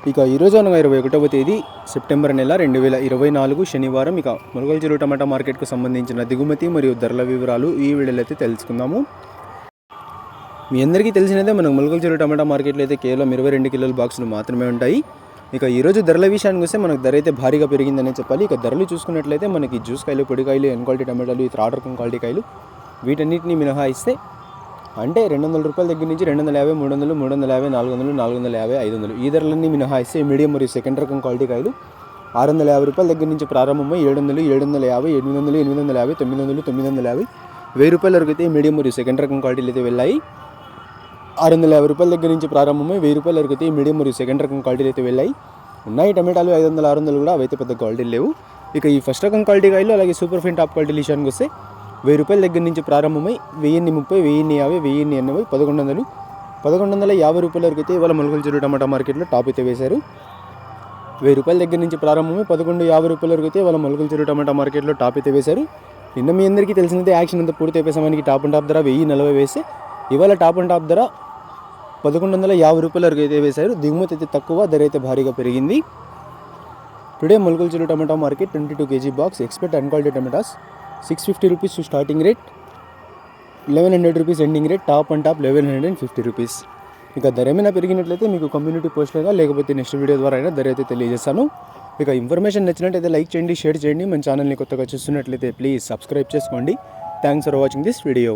ఇక ఈరోజు అనగా 21వ తేదీ సెప్టెంబర్ నెల 2024 శనివారం. ఇక ములగల్ చెరువు టమాటా మార్కెట్కు సంబంధించిన దిగుమతి మరియు ధరల వివరాలు ఈ వీడియోలో అయితే తెలుసుకుందాము. మీ అందరికీ తెలిసినదే మనకు ములగల్ చెరువు టమాటా మార్కెట్లో అయితే కేవలం 22 కిలోల బాక్సులు మాత్రమే ఉంటాయి. ఇక ఈరోజు ధరల విషయానికి వస్తే మనకు ధర అయితే భారీగా పెరిగిందనే చెప్పాలి. ఇక ధరలు చూసుకున్నట్లయితే మనకి జ్యూస్ కాయలు, పొడికాయలు, ఎన్ క్వాలిటీ టమాటాలు, థర్డ్ రకం క్వాలిటీ కాయలు వీటన్నిటిని మినహాయిస్తే అంటే 200 రూపాయల దగ్గర నుంచి 250, 300, 350, 400, 450, 500 ఈ ధరలన్నీ మినహాయిస్తే మీడియం మరియు సెకండ్ రకం క్వాలిటీ కాయలు 650 రూపాయల దగ్గర నుంచి ప్రారంభమై 700, 750, 800, 850, 900, 950, 1000 రూపాయల వరకు అయితే మీడియం మరియు సెకండ్ రకం క్వాలిటీలు అయితే వెళ్ళాయి. 650 రూపాయల దగ్గర నుంచి ప్రారంభమై 1000 రూపాయల వరకు అయితే మీడియం మరియు సెకండ్ రకం క్వాలిటీలు అయితే వెళ్ళాయి. ఉన్నాయి టమాటాలు 500, 600 కూడా అవైతే పెద్ద క్వాలిటీలు లేవు. ఇక ఈ ఫస్ట్ రకం క్వాలిటీ కాయలు అలాగే సూపర్ ఫైన్ టాప్ క్వాలిటీ విషయానికి వస్తే 1000 రూపాయల దగ్గర నుంచి ప్రారంభమై 1030, 1050, 1080, 1100, 1150 రూపాయల వరకు అయితే ఇవాళ ములగల్ చెరువు టమాటా మార్కెట్లో టాప్ అయితే వేశారు. 1000 రూపాయల దగ్గర నుంచి ప్రారంభమై 1150 రూపాయల వరకు అయితే ఇవాళ ములగల్ చెరువు టమాటా మార్కెట్లో టాప్ అయితే వేశారు. నిన్న మీ అందరికీ తెలిసినదే యాక్షన్ అంతా పూర్తి అయిపోయే సమయానికి టాప్ అండ్ టాప్ ధర 1040 వేస్తే ఇవాళ టాప్ అండ్ టాప్ ధర 1150 రూపాయల వరకు అయితే వేశారు. దిగుమతి అయితే తక్కువ, ధర అయితే భారీగా పెరిగింది. Today Mulagal Cheruvu tomato market 22 kg box expect on quality tomatoes 650 rupees starting rate, 1100 rupees ending rate, top and top 1150 rupees. ఇక ధర ఏమైనా పెరిగినట్లయితే మీకు కమ్యూనిటీ పోస్ట్లుగా లేకపోతే నెక్స్ట్ వీడియో ద్వారా అయినా ధర అయితే తెలియజేస్తాను. ఇక ఇన్ఫర్మేషన్ నచ్చినట్టయితే లైక్ చేయండి, షేర్ చేయండి. మన ఛానల్ని కొత్తగా చూస్తున్నట్లయితే ప్లీజ్ సబ్స్క్రైబ్ చేసుకోండి. Thanks for watching this video.